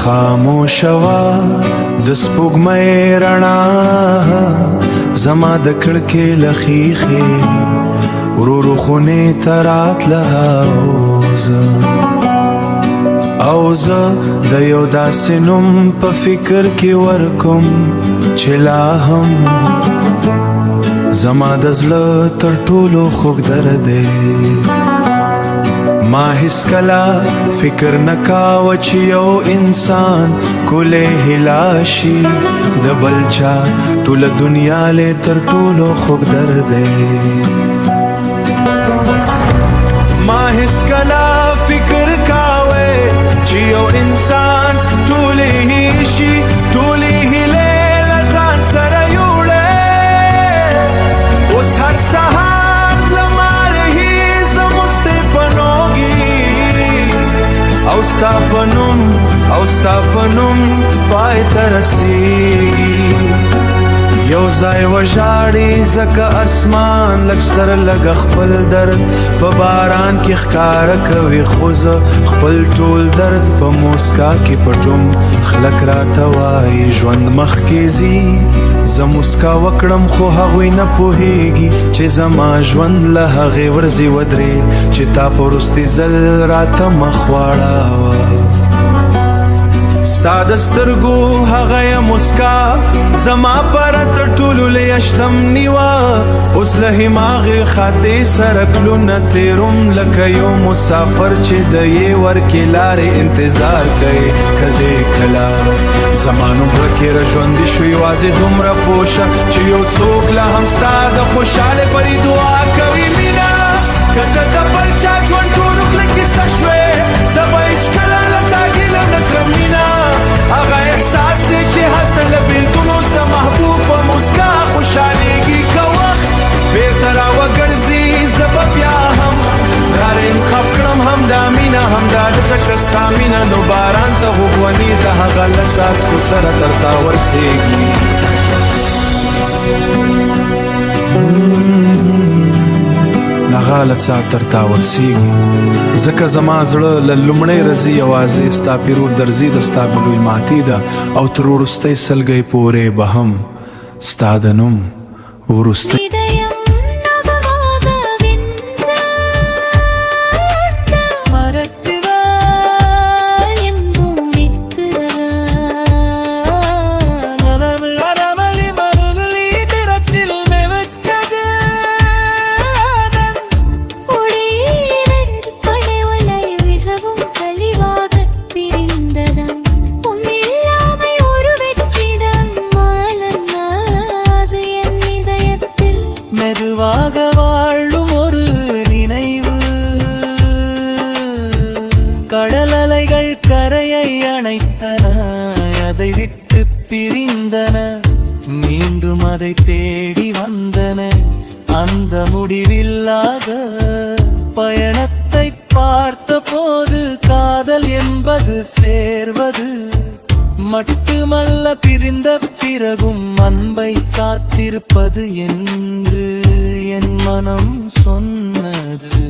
خاموشوا د سپوږمۍ رڼا زما د کړکۍ له ښیښې ورو ورو خونې ته راتله او زه د یو داسې نوم په فکر کې ورکوم چې لا هم زما د زړه تر ټولو خوږ درد دی ما هیڅکله فکر نه کاوه چې یو انسان کولی هیلا شي د بل چا ټوله دنیا لی تر ټولو خوږ درد دی ما هیڅکله فکر کاوه چې یو انسان ټولې شي ټولې هیلې له ځان سره یوړې اوس هر سهار لمر هیز مستې پنوږي او ستا په نوم پای ته رسېږي یو ځای وژاړي ځکه اسمان لږ ستر لږه خپل درد په باران کې ښکاره کوي خو زه خپل ټول درد په موسکا کې پټوم خلک راته وایي ژوند مخکې ځي زه موسکا وکړم خو هغوی نه پوهیږي چې زما ژوند له هغې ورځې ودرې چې تا په وروستي ځل راته مخ واړاوه ستا د سترګو هغه موسکا زما پر تر ټولو لویه شتمني وه اوس له هماغې خاطې سره کلونه تېروم لکه یو مسافر چې د یې ورکې لارې انتظار کوي که دې کله زما نوم ورکېره ژوندي شو یوازې دومره پوه شه چې یو څوک لا هم ستا د خوشحالۍ پرې دعا کوي مینه که ته د بل چا ژوند ټولو خوله کیسه شوې زه به هېڅکله له تا ګیله نه کړم مینه هغه احساس دی چې هلته له بېلتونو د محبوب په موسکا خوشحالېږي که وخت بېرته راوګرځي زه به بیا هم رانتخاب کړم همدا مینه همدا ځکه ستا مینه نو باران ته غوږوني د هغه له څاڅکو سره تر تا ورسېږي هغه له څا تر تا ورسېږي ځکه زما زړه له لومړۍ ورځې یوازې ستا پیرور درځي د ستا ګلوی ماتې ده او تر وروستۍ سلګۍ پورې به هم ستا د نوم وروستۍ கடலலைகள் கரையை அணைத்தன அதை விட்டு பிரிந்தன மீண்டும் அதை தேடி வந்தன அந்த முடிவில்லாத பயணத்தை பார்த்த போது காதல் என்பது சேர்வது மட்டுமல்ல பிரிந்த பிறகும் அன்பை காத்திருப்பது என்று என் மனம் சொன்னது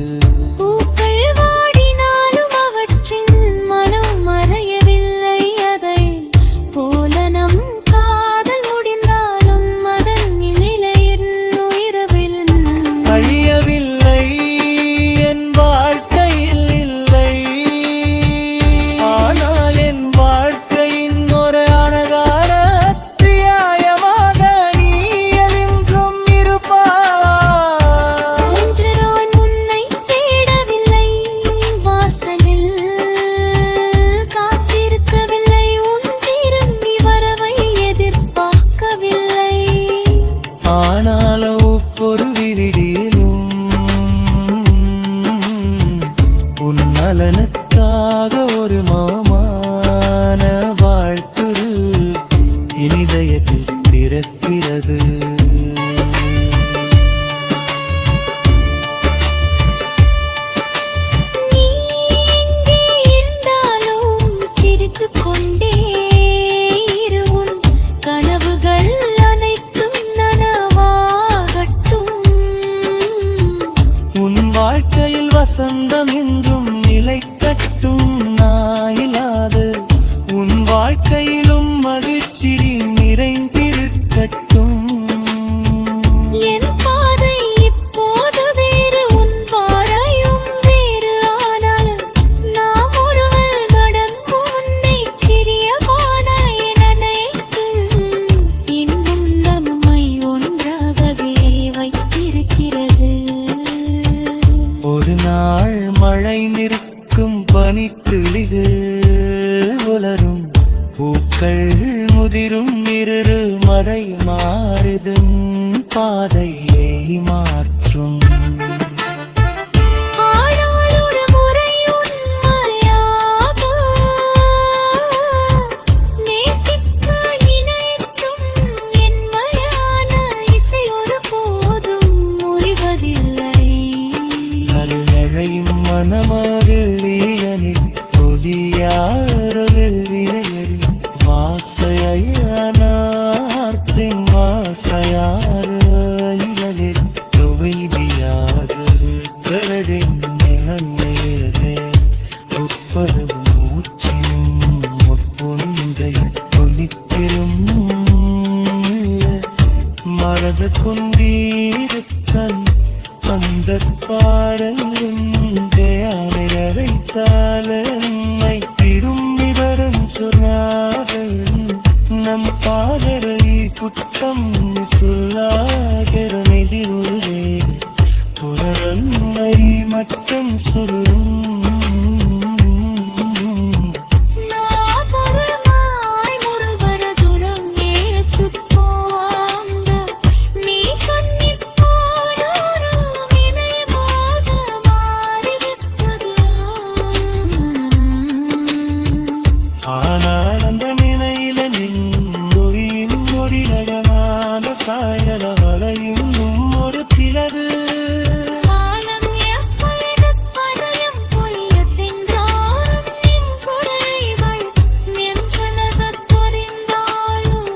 நலனுக்காக ஒரு மாமான வாழ்த்துரு இனிதயத்தில் பிறக்கிறது கனவுகள் அனைத்தும் நனவாக பாதையை மாற்றும். ஆனால் ஒரு முறை உண்மையாக நேசிக்க நினைத்தும் என்மையான இசை ஒருபோதும் முறிவதில்லை. நல்லழையும் மனமருளியனில் ஒளியாரலில் வாசையானார்த்தின் வாசையாரலில் துவைவியாது கரடின் நிலநேரே உப்பளவு மூச்சியும் முற்பொந்தைய ஒலித்திரும் மரத கொண்டீருத்தன் அந்த பாடலும் தேயானை தாளை திரும்பி வரும் சொன்னார்கள் நம் பாடலை குற்றம் சொல்லாகிறனதி உள்ளே தொடரன்மை மற்றும் சொல்லும். நாபரமாய் முருகரதுரம் ஏசுப்பாங்க நீ சொன்னிப் போனோரு வினயமாக மாறிவிட்டது. ஆனால் அந்த நிலையில நின்றொழியின் மொழி நடமான காயல வலையும் ஒரு பிளவு. காலம் எப்பொழுது பதயம் பொய்ய சென்றாலும் நின் குறைகள் நெஞ்சலகத் தொறிந்தாலும்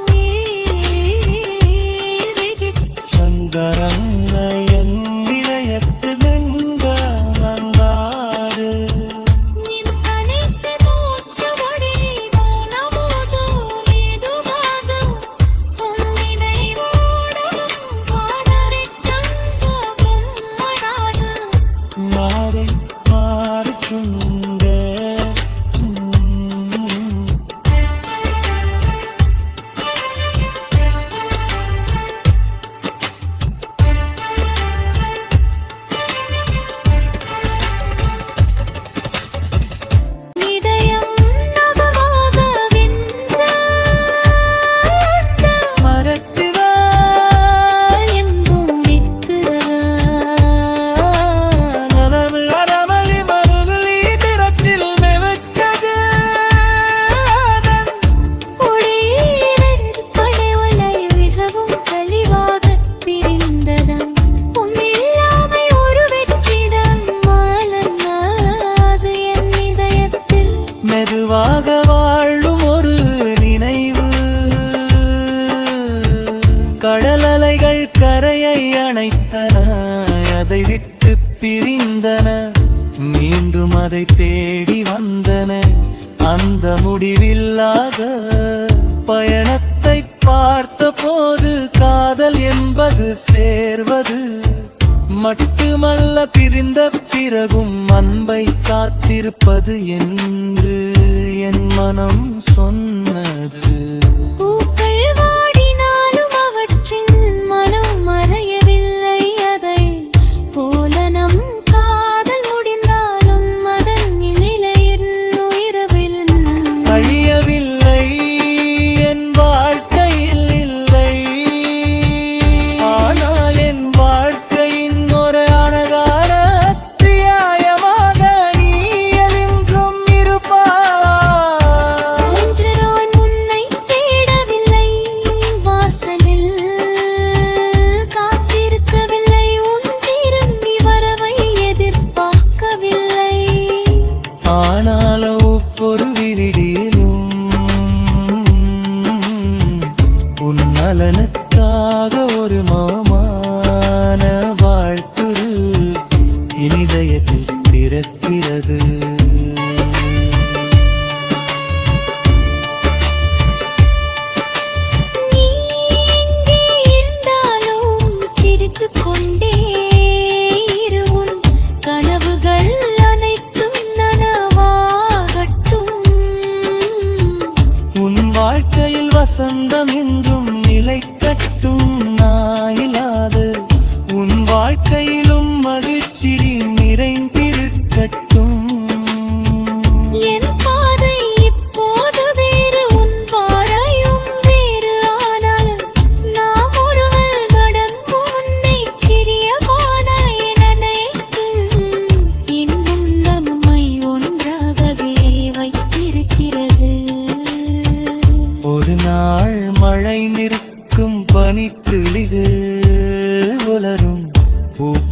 சங்கரங்கயன் நிலையத்து வெங்காறு நின் கணிச மூச்சுவடி மௌனமோடு மெதுவாக உன்னிடை ஓடவும் பாடரைத் தந்த பொம்மையாடு. மாறை மாறுச்சுங்க. இதயம் நகவாக வென்ற மரத்திவாய் எங்கும் நிற்கிறாய். நனவு அறமளி மருளி திறத்தில் மெவக்கது ஒளியின் படை உலை மிகவும் தெளிவாகப் பிரிந்ததம். உன்னில்லாமை ஒரு வெற்றிடம் மலர்ந்தது என் இதயத்தில். மெதுவாக வாழும் ஒரு நினைவு. கடலலைகள் கரையை அணைத்தன, அதை விட்டு பிரிந்தன, மீண்டும் அதை தேடி வந்தன. அந்த முடிவில்லாத பயணத்தை பார்த்த போது காதல் என்பது சேர்வது மட்டுமல்ல, பிரிந்த பிறகும் அன்பை காத்திருப்பது என்று என் மனம் சொன்னது. பூக்கள் வாடினாலும் அவற்றின் மனம் மறையவில்லை. அதை போல நம் காதல் முடிந்தாலும் அதன் நிலையின் உயிரவில் அழியவில்லை, என் வாழ்க்கையில் இல்லை. ஆனால் என் வாழ்க்கையின் ஒரு அழகான அத்தியாயமாக நீ என்றும் இருப்பாய். இன்று நான் உன்னை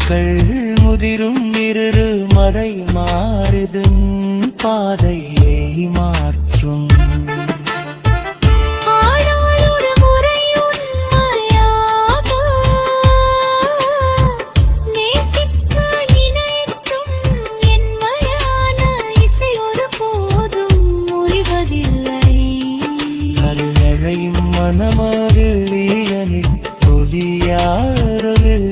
பூக்கள் முதிரும் இரு மறை மாறுதும் பாதையை மாற்றும் ஆனால் ஒரு முறை உண்மையாக நேசிக்க நினைத்தும் என்மையான இசை ஒருபோதும் முறிவதில்லை. கல்லழையும் மனமருளியனில் ஒளியாரலில்